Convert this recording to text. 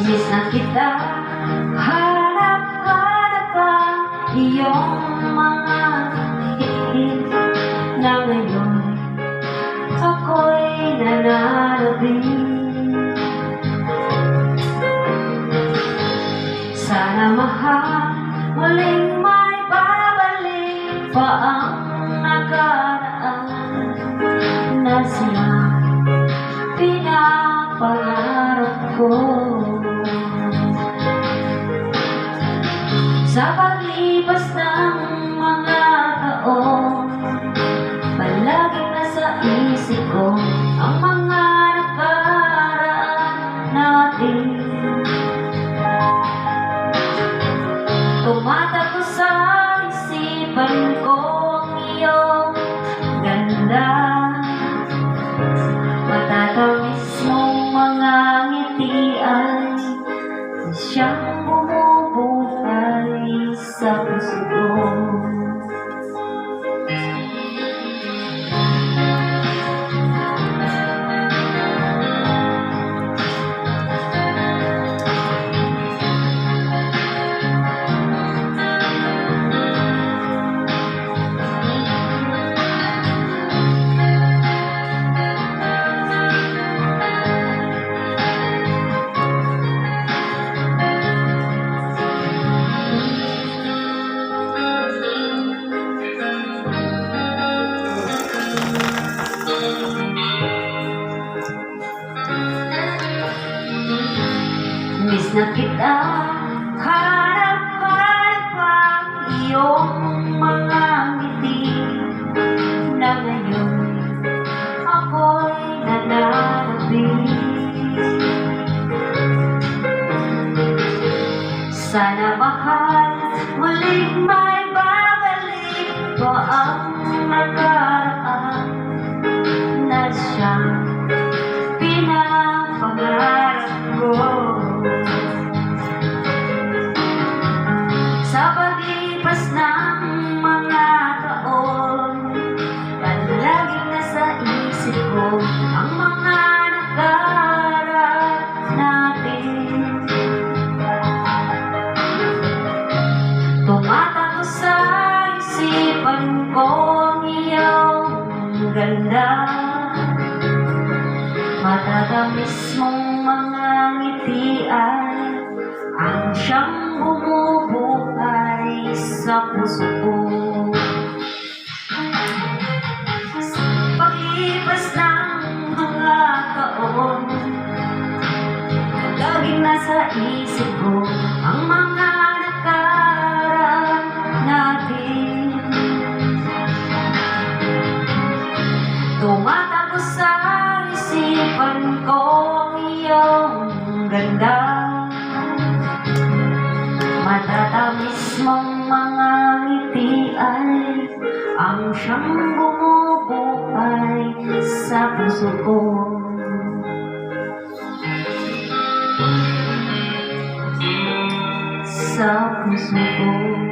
Miss na kita, hanap-hanap ang iyong mga ngiti na ngayon ako'y nananabing. Sana mahal, muling may babalik pa ang nakaraan na siya pinapangarap ko. Sa paglipas ng mga taon, palaging nasa isip ko ang mga nakaraan natin. Tumatakbo sa isipan ko ang iyong ganda, matatamis mong mga ngiti ay siyang bumubuhay sa puso ko. Miss na kita, hanap-hanap ang iyong mga ngiti na ngayon ako'y nananabing. Sana mahal, muling may babalik pa ang nakaraan na siyang pinapangarap ko. Sa paglipas ng mga taon, palaging nasa isip ko ang mga nakaraan natin. Tumatakbo sa isipan ko ang iyong ganda, matatamis mong mga ngiti ay ang siyang bumubuhay sa puso ko. Sa paglipas ng mga taon, laging nasa isip ko ang mga nakaraan natin. Tumatakbo sa isipan ko ang iyong ganda, matatamis mong mga ngiti ay ang siyang bumubuhay sa puso ko. Sa puso ko.